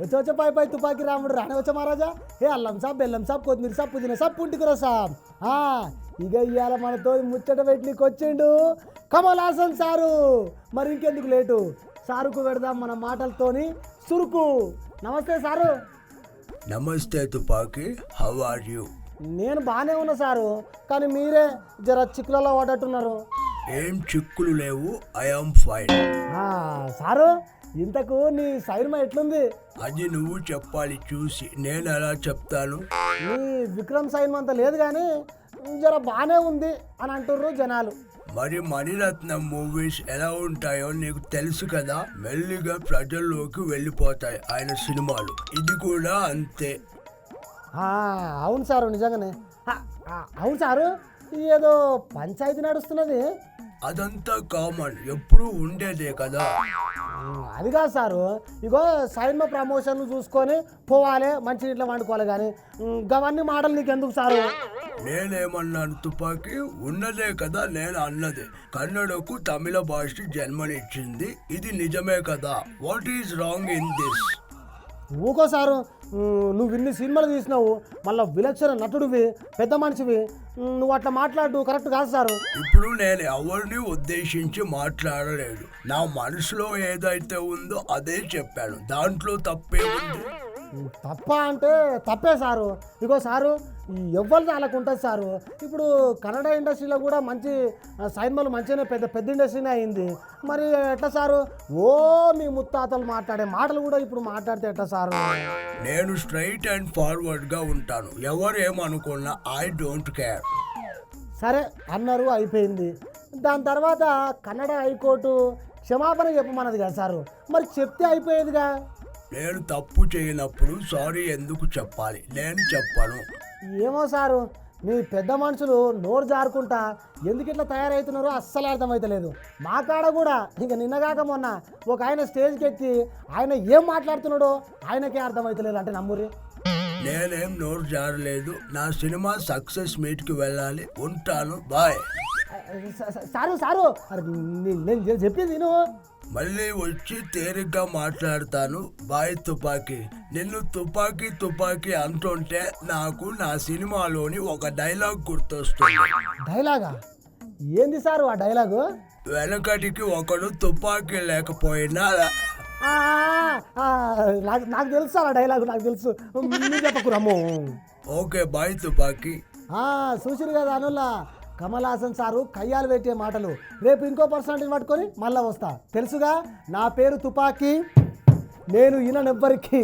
వచ్చే వచ్చే పై పై తుపాకి రాముడు రానే వచ్చా మహారాజా. అల్లం సాబ్, బెల్లం సాబ్, కొత్తిమీర సాబ్, పుదీనా సాబ్, పుంటికూర సాబ్. ఇక ఇవాళ మనతో ముచ్చట పెట్టికి వచ్చిండు కమల్ హాసన్ సారు. మరి ఇంకెందుకు లేటు, సారుకు పెడదాం మన మాటలతోని సురుకు. నమస్తే సారు. నమస్తే తుపాకి, హౌ ఆర్ యూ? నేను బాగానే ఉన్నా సారు, కానీ మీరే జర చిక్కులలో పడ్డట్టున్నారు. ఏం చిక్కులు లేవు, ఐఆమ్ ఫైన్. సారు, ఇంతకు నీ సైన్మా ఎట్లుంది? అది నువ్వు చెప్పాలి చూసి, నేను ఎలా చెప్తాను? నీ విక్రమ్ సైన్మా అంత లేదు కానీ జర బాగానే ఉంది అని అంటుర్రు జనాలు. మరి మణిరత్నం మూవీస్ ఎలా ఉంటాయో నీకు తెలుసు కదా, మెల్లిగా ప్రజల్లోకి వెళ్ళిపోతాయి ఆయన సినిమాలు. ఇది కూడా అంతే. అవును సారు, నిజంగానే. అవును సారు, ఏదో పంచాయతీ నడుస్తున్నది. అదంతా కామన్, ఎప్పుడు ఉండేదే కదా. అది కాదు సారు, ఇగో సైన్మా ప్రమోషన్ చూసుకొని పోవాలి, మంచి ఇంట్లో వండుకోవాలి, కానీ గవన్నీ మాటలు నీకు ఎందుకు సారు? నేనేమన్నాను తుపాకి? ఉన్నదే కదా నేను అన్నది. కన్నడకు తమిళ భాష జన్మనిచ్చింది, ఇది నిజమే కదా. What is wrong in this? ఊకో సారు, నువ్వు ఇన్ని సినిమాలు తీసినావు, మళ్ళీ విలక్షణ నటుడివి, పెద్ద మనిషివి, నువ్వు అట్లా మాట్లాడు కరెక్ట్ కాదు సారు. ఇప్పుడు నేను ఎవరిని ఉద్దేశించి మాట్లాడలేదు, నా మనసులో ఏదైతే ఉందో అదే చెప్పాను. దాంట్లో తప్పే ఉంది? తప్ప అంటే తప్పే సారు. ఇగో సారు, ఎవ్వరు అలాగ ఉంటుంది సారు. ఇప్పుడు కన్నడ ఇండస్ట్రీలో కూడా మంచి సైన్మాలు మంచిగానే పెద్ద పెద్ద ఇండస్ట్రీనే అయింది. మరి ఎట్లా సారు? మీ ముత్తాతలు మాట్లాడే మాటలు కూడా ఇప్పుడు మాట్లాడితే ఎట్లా సారు? నేను స్ట్రైట్ అండ్ ఫార్వర్డ్గా ఉంటాను, ఎవరు ఏమనుకున్నా ఐ డోంట్ కేర్. సరే అన్నారు, అయిపోయింది. దాని తర్వాత కన్నడ హైకోర్టు క్షమాపణ చెప్పమన్నది కదా సారు, మరి చెప్తే అయిపోయేదిగా. నేను తప్పు చేయనప్పుడు సారీ ఎందుకు చెప్పాలి? నేను చెప్పను. ఏమో సారు, మీ పెద్ద మనుషులు నోరు జారుకుంటా ఎందుకు ఇట్లా తయారవుతున్నారో అస్సలు అర్థమవుతలేదు. మా కాడ కూడా ఇక నిన్నగాక మొన్న ఒక ఆయన స్టేజ్కి ఎక్కి ఆయన ఏం మాట్లాడుతున్నాడో ఆయనకే అర్థమవుతలేదు. అంటే నమ్మురి, నేనేం నోరు జారలేదు. నా సినిమా సక్సెస్ మీట్కి వెళ్ళాలి, ఉంటాను, బాయ్. సారు సారు, నేను చెప్పేది నువ్వు మళ్ళీ వచ్చి తేలిగ్గా మాట్లాడతాను, బాయ్ తుపాకి. నిన్ను తుపాకి తుపాకి అంటుంటే నాకు నా సినిమాలోని ఒక డైలాగ్ గుర్తొస్తుంది. డైలాగా? ఏంది సారు ఆ డైలాగు? వెనకటికి ఒకడు తుపాకీ లేకపోయినా. నాకు తెలుసు సార్ ఆ డైలాగు, నాకు తెలుసు, చెప్పకు రమ్ము. ఓకే బాయ్ తుపాకి. చూసిరు కదా అనుల్లా, కమల్ హాసన్ సారు కయ్యాలు పెట్టే మాటలు. రేపు ఇంకో పర్సనాలిటీని పట్టుకొని మళ్ళీ వస్తా. తెలుసుగా, నా పేరు తుపాకి, నేను ఈయనెవ్వరికి